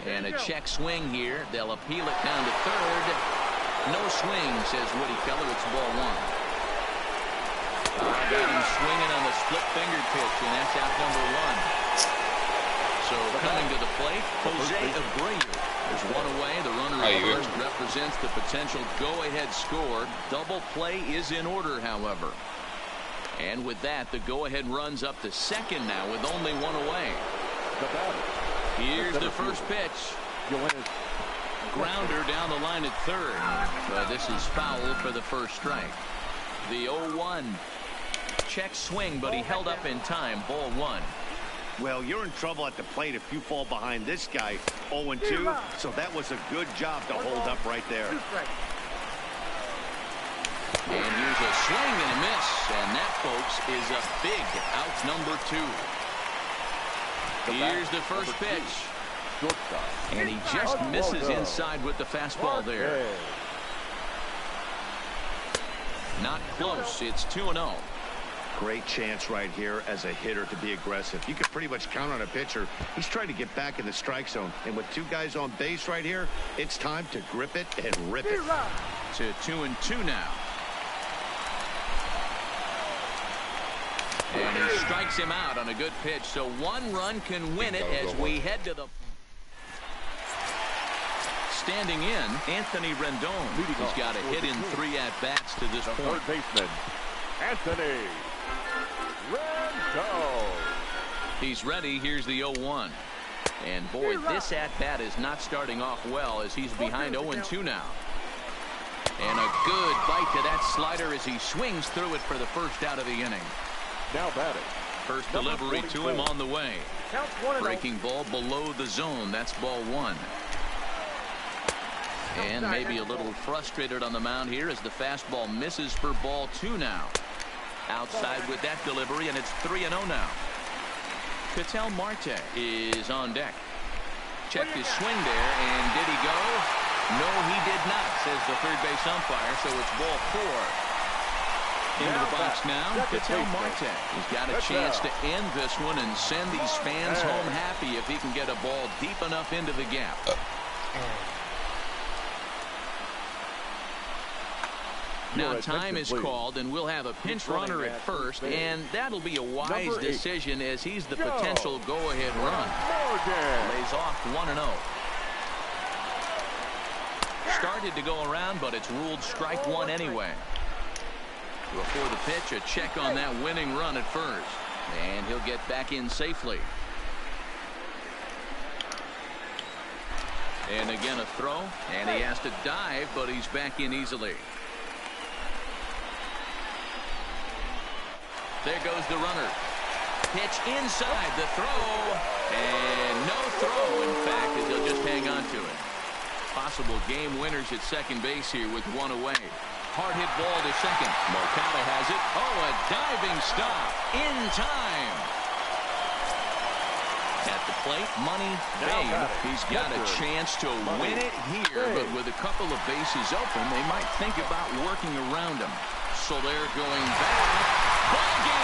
Speaker 1: And a check swing here. They'll appeal it down to third. No swing, says Woody Keller. It's ball 1. Got him swinging on the split finger pitch, and that's out number 1. So coming to the plate, Jose Abreu. There's one away. The runner at first represents the potential go-ahead score. Double play is in order, however. And with that, the go-ahead runs up to second now with only 1 away. Here's the first pitch. Grounder down the line at third. But this is foul for the first strike. The 0-1. Check swing, but he held up in time. Ball 1.
Speaker 4: Well, you're in trouble at the plate if you fall behind this guy. 0-2. So that was a good job to hold up right there.
Speaker 1: And here's a swing and a miss. And that, folks, is a big out number 2. Here's the first pitch. And he just misses inside with the fastball there. Not close. It's 2-0.
Speaker 4: Great chance right here as a hitter to be aggressive. You can pretty much count on a pitcher. He's trying to get back in the strike zone. And with 2 guys on base right here, it's time to grip it and rip it.
Speaker 1: To 2-2 now. And he strikes him out on a good pitch. So 1 run can win it as we head to the. Standing in, Anthony Rendon. He's got a hit in 3 at-bats to this point.
Speaker 2: Third baseman, Anthony Rizzo.
Speaker 1: He's ready. Here's the 0-1. And boy, this at-bat is not starting off well as he's behind 0-2 now. And a good bite to that slider as he swings through it for the first out of the inning.
Speaker 2: Now batting.
Speaker 1: First delivery to him on the way. Breaking ball below the zone. That's ball 1. And maybe a little frustrated on the mound here as the fastball misses for ball 2 now. Outside with that delivery, and it's 3-0 now. Ketel Marte is on deck. Checked his swing there, and did he go? No, he did not, says the third base umpire, so it's ball 4. Into the box now, Ketel Marte. He's got a chance to end this one and send these fans home happy if he can get a ball deep enough into the gap. Now time is called, and we'll have a pinch runner at first, and that'll be a wise decision as he's the potential go-ahead run. Lays off 1-0. Started to go around, but it's ruled strike 1 anyway. Before the pitch, a check on that winning run at first, and he'll get back in safely. And again a throw, and he has to dive, but he's back in easily. There goes the runner. Pitch inside the throw. And no throw, in fact, as he'll just hang on to it. Possible game winners at second base here with 1 away. Hard hit ball to second. Moncada has it. Oh, a diving stop in time. At the plate, Money Babe. He's got a chance to win it here, but with a couple of bases open, they might think about working around him. So they're going back. Ball game.